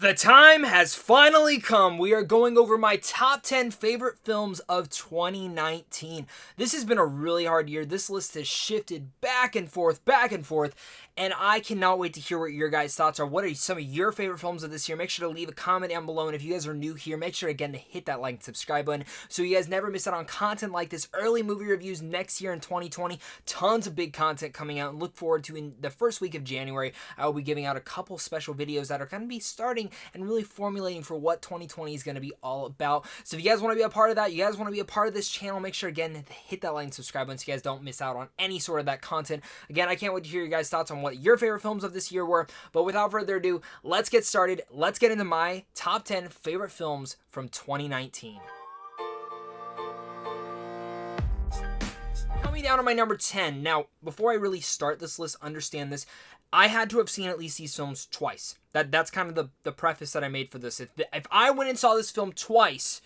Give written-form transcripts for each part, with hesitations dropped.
The time has finally come. We are going over my top 10 favorite films of 2019. This has been a really hard year. This list has shifted back and forth, and I cannot wait to hear what your guys' thoughts are. What are some of your favorite films of this year? Make sure to leave a comment down below, and if you guys are new here, make sure again to hit that like and subscribe button so you guys never miss out on content like this. Early movie reviews next year in 2020. Tons of big content coming out, and look forward to in the first week of January. I will be giving out a couple special videos that are going to be starting and really formulating for what 2020 is going to be all about. So if you guys want to be a part of that, you guys want to be a part of this channel, make sure again to hit that like and subscribe button so you guys don't miss out on any sort of that content. Again, I can't wait to hear your guys' thoughts on what your favorite films of this year were, but without further ado, let's get started. Let's get into my top 10 favorite films from 2019. Coming down to my number 10. Now, before I really start this list, understand this. I had to have seen at least these films twice. That's kind of the preface that I made for this. If I went and saw this film twice,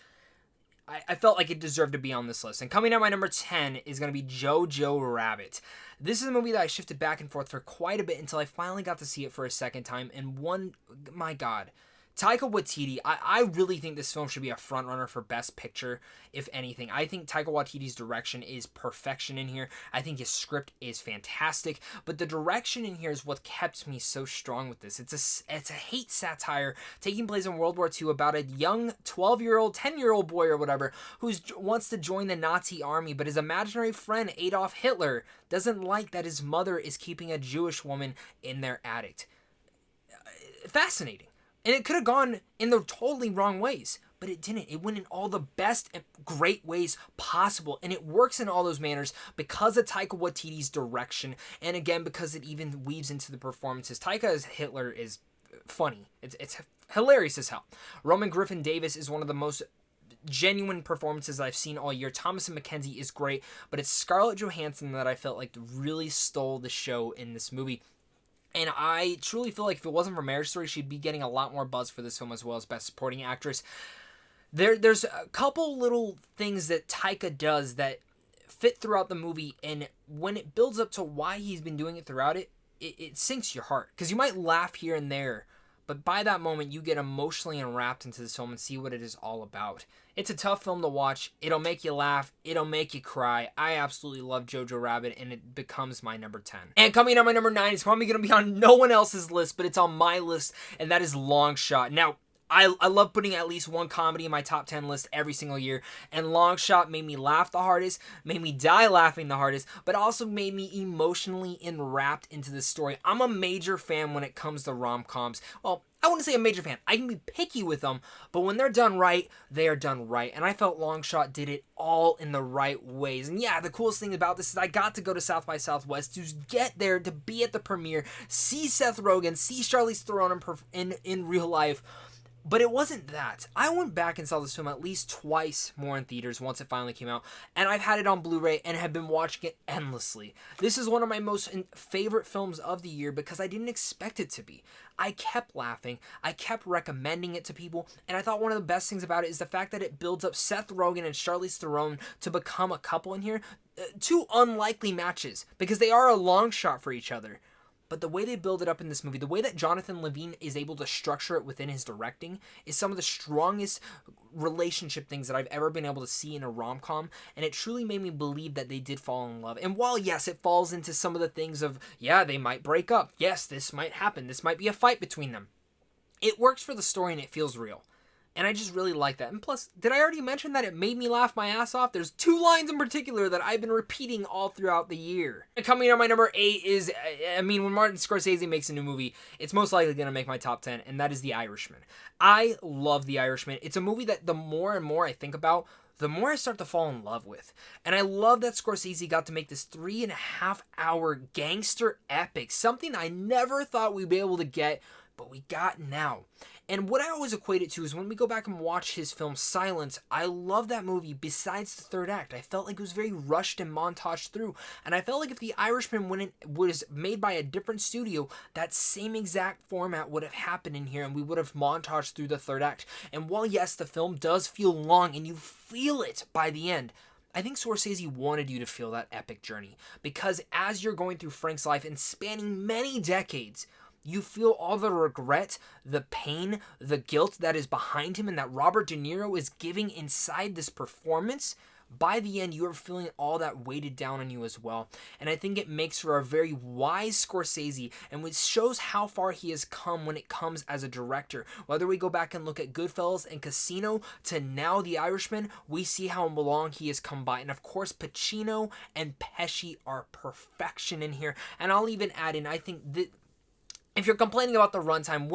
I felt like it deserved to be on this list. And coming at my number 10 is going to be Jojo Rabbit. This is a movie that I shifted back and forth for quite a bit until I finally got to see it for a second time. And my God, Taika Waititi, I really think this film should be a frontrunner for Best Picture, if anything. I think Taika Waititi's direction is perfection in here. I think his script is fantastic, but the direction in here is what kept me so strong with this. It's a hate satire taking place in World War II about a young 12-year-old, 10-year-old boy or whatever who wants to join the Nazi army, but his imaginary friend Adolf Hitler doesn't like that his mother is keeping a Jewish woman in their attic. Fascinating. And it could have gone in the totally wrong ways, but it didn't. It went in all the best and great ways possible, and it works in all those manners because of Taika Waititi's direction, and again, because it even weaves into the performances. Taika as Hitler is funny. It's hilarious as hell. Roman Griffin Davis is one of the most genuine performances I've seen all year. Thomasin McKenzie is great, but it's Scarlett Johansson that I felt like really stole the show in this movie. And I truly feel like if it wasn't for Marriage Story, she'd be getting a lot more buzz for this film as well as Best Supporting Actress. There's a couple little things that Taika does that fit throughout the movie, and when it builds up to why he's been doing it throughout it sinks your heart. Because you might laugh here and there, but by that moment, you get emotionally enwrapped into this film and see what it is all about. It's a tough film to watch. It'll make you laugh. It'll make you cry. I absolutely love Jojo Rabbit, and it becomes my number 10. And coming on my number 9 is probably going to be on no one else's list, but it's on my list, and that is Long Shot. Now, I love putting at least one comedy in my top 10 list every single year, and Long Shot made me laugh the hardest, made me die laughing the hardest, but also made me emotionally enwrapped into this story. I'm a major fan when it comes to rom-coms. Well, I wouldn't say a major fan. I can be picky with them, but when they're done right, they are done right. And I felt Long Shot did it all in the right ways. And yeah, the coolest thing about this is I got to go to South by Southwest to get there, to be at the premiere, see Seth Rogen, see Charlize Theron in real life. But it wasn't that. I went back and saw this film at least twice more in theaters once it finally came out, and I've had it on Blu-ray and have been watching it endlessly. This is one of my most favorite films of the year because I didn't expect it to be. I kept laughing, I kept recommending it to people, and I thought one of the best things about it is the fact that it builds up Seth Rogen and Charlize Theron to become a couple in here. Two unlikely matches, because they are a long shot for each other. But the way they build it up in this movie, the way that Jonathan Levine is able to structure it within his directing is some of the strongest relationship things that I've ever been able to see in a rom-com, and it truly made me believe that they did fall in love. And while, yes, it falls into some of the things of, yeah, they might break up. Yes, this might happen. This might be a fight between them. It works for the story and it feels real. And I just really like that. And plus, did I already mention that it made me laugh my ass off? There's two lines in particular that I've been repeating all throughout the year. And coming on my number 8 is, when Martin Scorsese makes a new movie, it's most likely going to make my top 10, and that is The Irishman. I love The Irishman. It's a movie that the more and more I think about, the more I start to fall in love with. And I love that Scorsese got to make this 3.5-hour gangster epic, something I never thought we'd be able to get, but we got now. And what I always equate it to is when we go back and watch his film Silence, I love that movie besides the third act. I felt like it was very rushed and montaged through. And I felt like if The Irishman was made by a different studio, that same exact format would have happened in here and we would have montaged through the third act. And while yes, the film does feel long and you feel it by the end, I think Scorsese wanted you to feel that epic journey. Because as you're going through Frank's life and spanning many decades, You feel all the regret, the pain, the guilt that is behind him and that Robert De Niro is giving inside this performance. By the end, you are feeling all that weighted down on you as well. And I think it makes for a very wise Scorsese, and which shows how far he has come when it comes as a director. Whether we go back and look at Goodfellas and Casino to now The Irishman, we see how long he has come by. And of course, Pacino and Pesci are perfection in here. And I'll even add in, I think that if you're complaining about the runtime,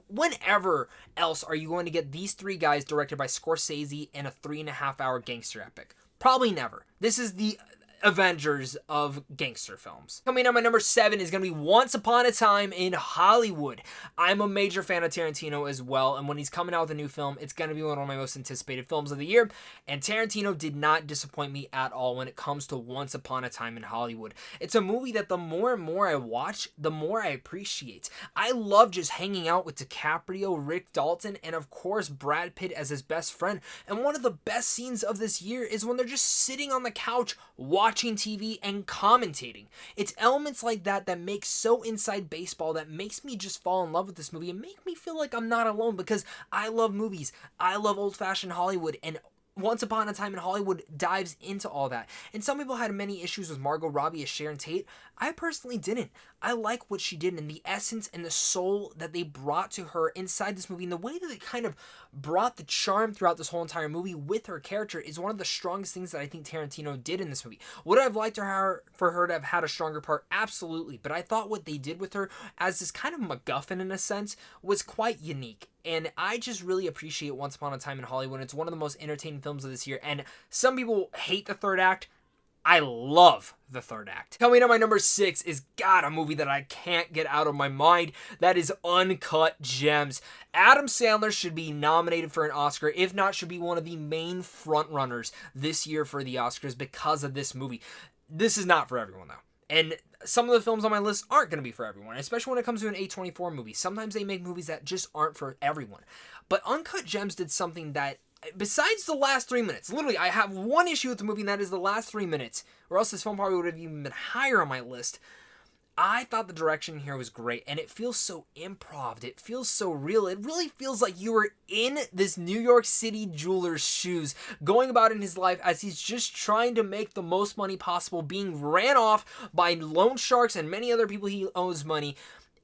whenever else are you going to get these three guys directed by Scorsese in a 3.5-hour gangster epic? Probably never. This is the Avengers of gangster films. Coming up, my number 7 is going to be Once Upon a Time in Hollywood. I'm a major fan of Tarantino as well, and when he's coming out with a new film, it's going to be one of my most anticipated films of the year, and Tarantino did not disappoint me at all when it comes to Once Upon a Time in Hollywood. It's a movie that the more and more I watch, the more I appreciate. I love just hanging out with DiCaprio, Rick Dalton, and of course Brad Pitt as his best friend, and one of the best scenes of this year is when they're just sitting on the couch watching TV and commentating. It's elements like that that make so inside baseball that makes me just fall in love with this movie and make me feel like I'm not alone, because I love movies. I love old-fashioned Hollywood, and Once Upon a Time in Hollywood dives into all that. And some people had many issues with Margot Robbie as Sharon Tate. I personally didn't. I like what she did and the essence and the soul that they brought to her inside this movie, and the way that they kind of brought the charm throughout this whole entire movie with her character is one of the strongest things that I think Tarantino did in this movie. Would I have liked for her to have had a stronger part? Absolutely. But I thought what they did with her as this kind of MacGuffin in a sense was quite unique. And I just really appreciate Once Upon a Time in Hollywood. It's one of the most entertaining films of this year. And some people hate the third act. I love the third act. Coming up, my number 6 is, a movie that I can't get out of my mind. That is Uncut Gems. Adam Sandler should be nominated for an Oscar. If not, should be one of the main frontrunners this year for the Oscars because of this movie. This is not for everyone, though. And some of the films on my list aren't going to be for everyone, especially when it comes to an A24 movie. Sometimes they make movies that just aren't for everyone. But Uncut Gems did something that, besides the last 3 minutes, literally, I have one issue with the movie, and that is the last 3 minutes, or else this film probably would have even been higher on my list. I thought the direction here was great, and it feels so improv. It feels so real. It really feels like you were in this New York City jeweler's shoes, going about in his life as he's just trying to make the most money possible, being ran off by loan sharks and many other people he owes money.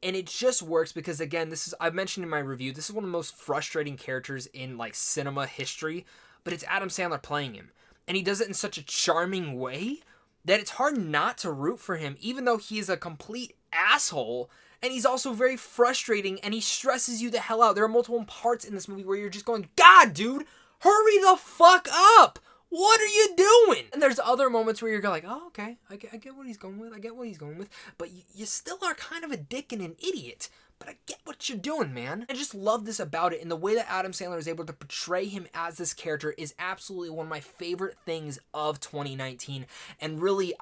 And it just works because, again, I've mentioned in my review, this is one of the most frustrating characters in, cinema history, but it's Adam Sandler playing him. And he does it in such a charming way that it's hard not to root for him, even though he is a complete asshole, and he's also very frustrating, and he stresses you the hell out. There are multiple parts in this movie where you're just going, God, dude, hurry the fuck up! What are you doing? And there's other moments where you're like, oh, okay, I get what he's going with. But you still are kind of a dick and an idiot. But I get what you're doing, man. I just love this about it, and the way that Adam Sandler is able to portray him as this character is absolutely one of my favorite things of 2019. And really,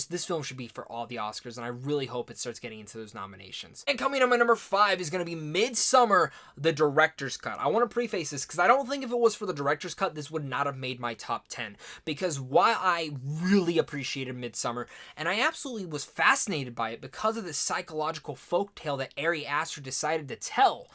this film should be for all the Oscars, and I really hope it starts getting into those nominations. And coming on my number 5 is going to be Midsommar, the director's cut. I want to preface this because I don't think if it was for the director's cut, this would not have made my top 10. Because while I really appreciated Midsommar, and I absolutely was fascinated by it because of this psychological folktale that Ari Aster decided to tell,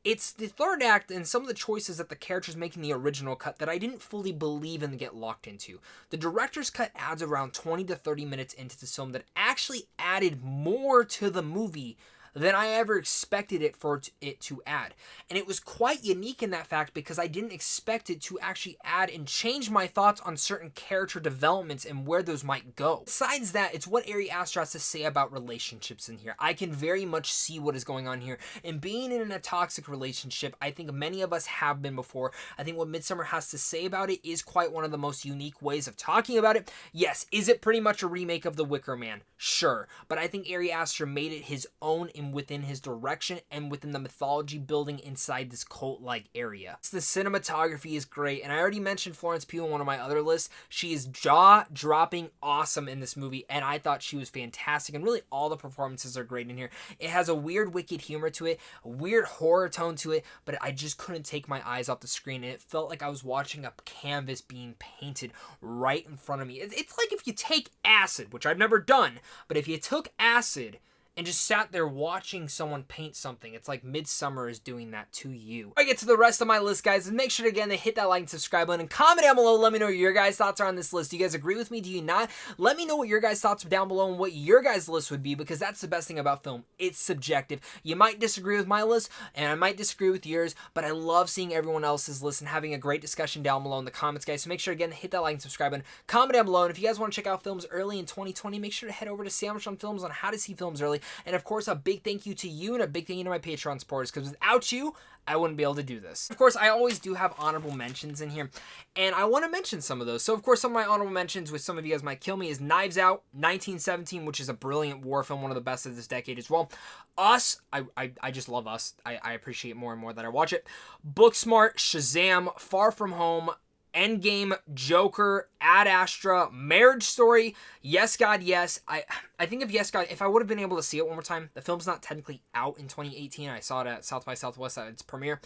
it's the third act and some of the choices that the characters make in the original cut that I didn't fully believe and get locked into. The director's cut adds around 20 to 30 minutes into this film that actually added more to the movie than I ever expected it to add. And it was quite unique in that fact because I didn't expect it to actually add and change my thoughts on certain character developments and where those might go. Besides that, it's what Ari Aster has to say about relationships in here. I can very much see what is going on here. And being in a toxic relationship, I think many of us have been before. I think what Midsommar has to say about it is quite one of the most unique ways of talking about it. Yes, is it pretty much a remake of The Wicker Man? Sure. But I think Ari Aster made it his own within his direction and within the mythology building inside this cult-like area. The cinematography is great, and I already mentioned Florence Pugh in one of my other lists. She is jaw-dropping awesome in this movie, and I thought she was fantastic, and really all the performances are great in here. It has a weird, wicked humor to it, a weird horror tone to it, but I just couldn't take my eyes off the screen, and it felt like I was watching a canvas being painted right in front of me. It's like if you take acid, which I've never done, but if you took acid and just sat there watching someone paint something. It's like Midsummer is doing that to you. Before I get to the rest of my list, guys, make sure again to hit that like and subscribe button and comment down below. Let me know what your guys' thoughts are on this list. Do you guys agree with me? Do you not? Let me know what your guys' thoughts are down below and what your guys' list would be, because that's the best thing about film. It's subjective. You might disagree with my list, and I might disagree with yours, but I love seeing everyone else's list and having a great discussion down below in the comments, guys. So make sure again to hit that like and subscribe button. Comment down below, and if you guys want to check out films early in 2020, make sure to head over to SandwichJohnFilms on how to see films early. And of course, a big thank you to you and a big thank you to my Patreon supporters, because without you, I wouldn't be able to do this. Of course, I always do have honorable mentions in here, and I want to mention some of those. So, of course, some of my honorable mentions, which some of you guys might kill me, is Knives Out, 1917, which is a brilliant war film, one of the best of this decade as well. Us, I just love Us. I appreciate it more and more that I watch it. Booksmart, Shazam, Far From Home, Endgame, Joker, Ad Astra, Marriage Story, Yes God Yes. I think of Yes God, if I would have been able to see it one more time, the film's not technically out in 2018. I saw it at South by Southwest at its premiere.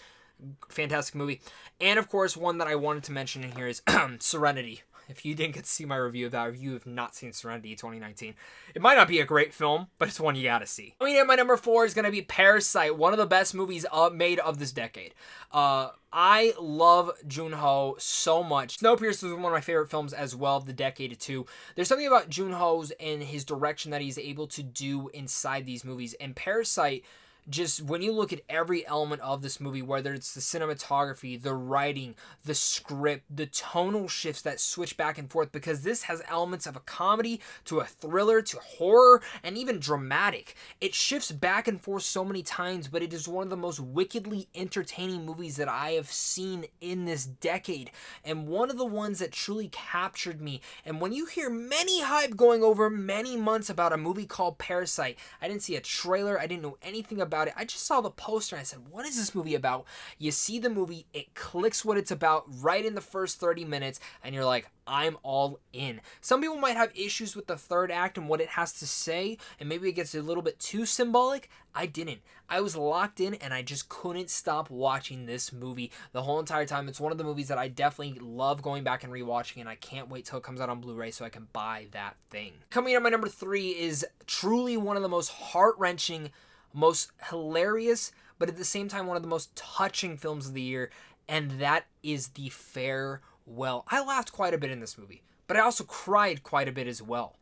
Fantastic movie. And of course, one that I wanted to mention in here is Serenity. If you didn't get to see my review of that, if you have not seen Serenity 2019, it might not be a great film, but it's one you gotta see. I mean, my number 4 is gonna be Parasite, one of the best movies made of this decade. I love Joon-ho so much. Snowpiercer is one of my favorite films as well of the decade too. There's something about Joon-ho's and his direction that he's able to do inside these movies. And Parasite, just when you look at every element of this movie, whether it's the cinematography, the writing, the script, the tonal shifts that switch back and forth, because this has elements of a comedy to a thriller to horror and even dramatic. It shifts back and forth so many times, but it is one of the most wickedly entertaining movies that I have seen in this decade, and one of the ones that truly captured me. And when you hear many hype going over many months about a movie called Parasite, I didn't see a trailer, I didn't know anything about it. I just saw the poster and I said, what is this movie about? You see the movie, it clicks what it's about right in the first 30 minutes, and you're like, I'm all in. Some people might have issues with the third act and what it has to say, and maybe it gets a little bit too symbolic. I didn't. I was locked in, and I just couldn't stop watching this movie the whole entire time. It's one of the movies that I definitely love going back and rewatching, and I can't wait till it comes out on Blu-ray so I can buy that thing. Coming in at my number 3 is truly one of the most heart-wrenching, most hilarious, but at the same time one of the most touching films of the year, and that is The Farewell. I laughed quite a bit in this movie, but I also cried quite a bit as well.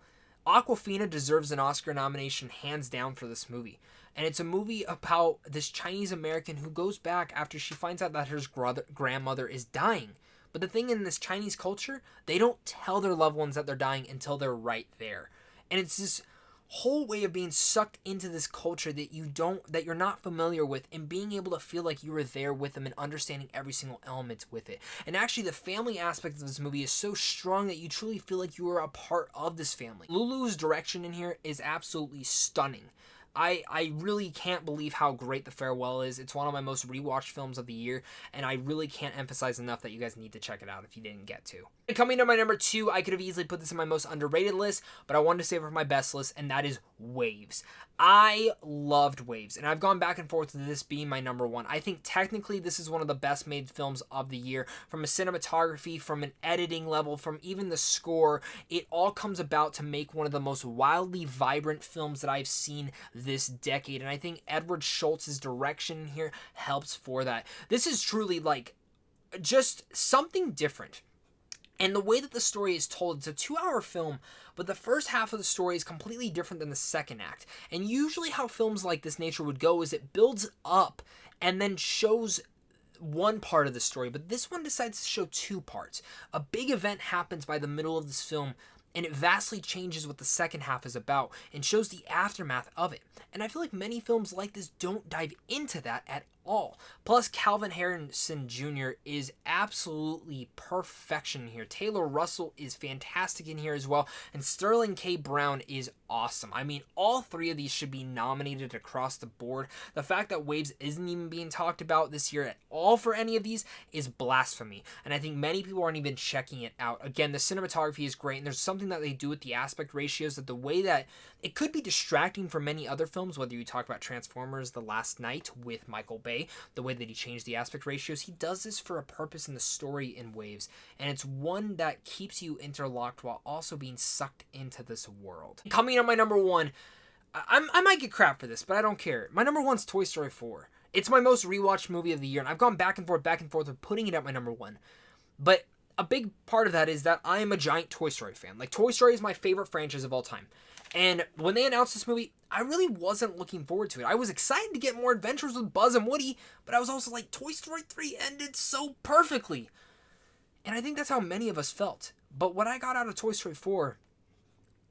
Awkwafina deserves an Oscar nomination hands down for this movie, and it's a movie about this Chinese American who goes back after she finds out that her grandmother is dying. But the thing in this Chinese culture, they don't tell their loved ones that they're dying until they're right there, and it's this whole way of being sucked into this culture that you're not familiar with, and being able to feel like you were there with them and understanding every single element with it. And actually the family aspect of this movie is so strong that you truly feel like you are a part of this family. Lulu's direction in here is absolutely stunning. I really can't believe how great The Farewell is. It's one of my most rewatched films of the year, and I really can't emphasize enough that you guys need to check it out if you didn't get to. And coming to my number 2, I could have easily put this in my most underrated list, but I wanted to save it for my best list, and that is Waves. I loved Waves, and I've gone back and forth with this being my number 1. I think technically this is one of the best made films of the year. From a cinematography, from an editing level, from even the score, it all comes about to make one of the most wildly vibrant films that I've seen this decade, and I think Edward Schultz's direction here helps for that. This is truly like just something different. And the way that the story is told, it's a 2-hour film, but the first half of the story is completely different than the second act. And usually how films like this nature would go is it builds up and then shows one part of the story, but this one decides to show 2 parts. A big event happens by the middle of this film, and it vastly changes what the second half is about and shows the aftermath of it. And I feel like many films like this don't dive into that at all. Plus, Calvin Harrison Jr. is absolutely perfection here. Taylor Russell is fantastic in here as well, and Sterling K. Brown is awesome. I mean, all 3 of these should be nominated across the board. The fact that Waves isn't even being talked about this year at all for any of these is blasphemy, and I think many people aren't even checking it out. Again, the cinematography is great, and there's something that they do with the aspect ratios that the way that it could be distracting for many other films, whether you talk about Transformers The Last Night with Michael Bay, the way that he changed the aspect ratios, he does this for a purpose in the story in Waves, and it's one that keeps you interlocked while also being sucked into this world. Coming on my number 1, I might get crap for this, but I don't care. My number one's Toy Story 4. It's my most rewatched movie of the year, and I've gone back and forth with putting it at my number one. But a big part of that is that I am a giant Toy Story fan. Like, Toy Story is my favorite franchise of all time. And when they announced this movie, I really wasn't looking forward to it. I was excited to get more adventures with Buzz and Woody, but I was also like, Toy Story 3 ended so perfectly. And I think that's how many of us felt. But what I got out of Toy Story 4,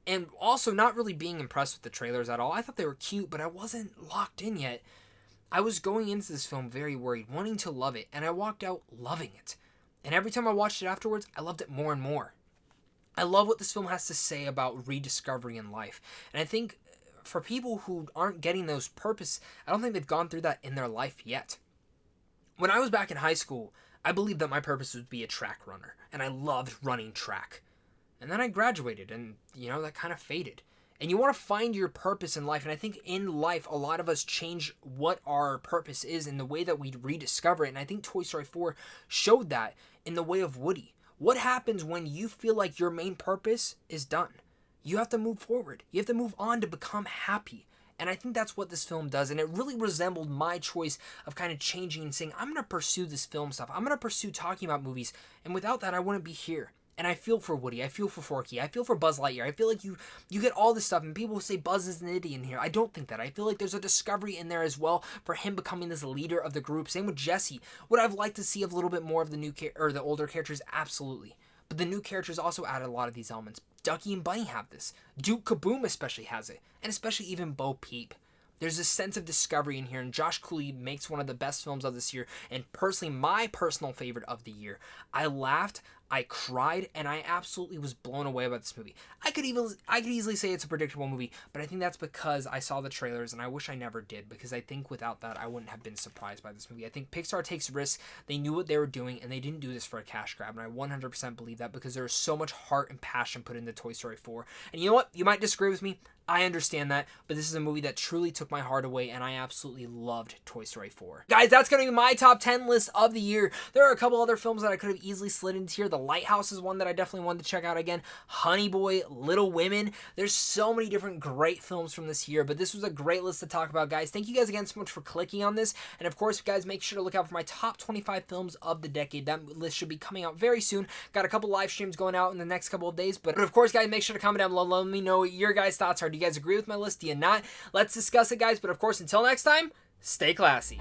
and also not really being impressed with the trailers at all, I thought they were cute, but I wasn't locked in yet. I was going into this film very worried, wanting to love it, and I walked out loving it. And every time I watched it afterwards, I loved it more and more. I love what this film has to say about rediscovery in life. And I think for people who aren't getting those purpose, I don't think they've gone through that in their life yet. When I was back in high school, I believed that my purpose would be a track runner, and I loved running track. And then I graduated, and, that kind of faded. And you want to find your purpose in life, and I think in life, a lot of us change what our purpose is in the way that we rediscover it, and I think Toy Story 4 showed that in the way of Woody. What happens when you feel like your main purpose is done? You have to move forward. You have to move on to become happy. And I think that's what this film does. And it really resembled my choice of kind of changing and saying, I'm going to pursue this film stuff. I'm going to pursue talking about movies. And without that, I wouldn't be here. And I feel for Woody. I feel for Forky. I feel for Buzz Lightyear. I feel like you get all this stuff, and people say Buzz is an idiot in here. I don't think that. I feel like there's a discovery in there as well for him becoming this leader of the group. Same with Jesse. Would I've liked to see a little bit more of the older characters? Absolutely. But the new characters also added a lot of these elements. Ducky and Bunny have this. Duke Kaboom especially has it. And especially even Bo Peep. There's a sense of discovery in here, and Josh Cooley makes one of the best films of this year, and personally, my personal favorite of the year. I laughed, I cried, and I absolutely was blown away by this movie. I could easily say it's a predictable movie, but I think that's because I saw the trailers, and I wish I never did, because I think without that, I wouldn't have been surprised by this movie. I think Pixar takes risks, they knew what they were doing, and they didn't do this for a cash grab, and I 100% believe that because there is so much heart and passion put into Toy Story 4. And you know what? You might disagree with me. I understand that, but this is a movie that truly took my heart away, and I absolutely loved Toy Story 4. Guys, that's going to be my top 10 list of the year. There are a couple other films that I could have easily slid into here. The Lighthouse is one that I definitely wanted to check out again. Honey Boy, Little Women. There's so many different great films from this year, but this was a great list to talk about, guys. Thank you guys again so much for clicking on this, and of course, guys, make sure to look out for my top 25 films of the decade. That list should be coming out very soon. Got a couple live streams going out in the next couple of days, but of course, guys, make sure to comment down below. Let me know what your guys' thoughts are. Do you guys agree with my list? Do you not? Let's discuss it, guys. But of course, until next time, stay classy.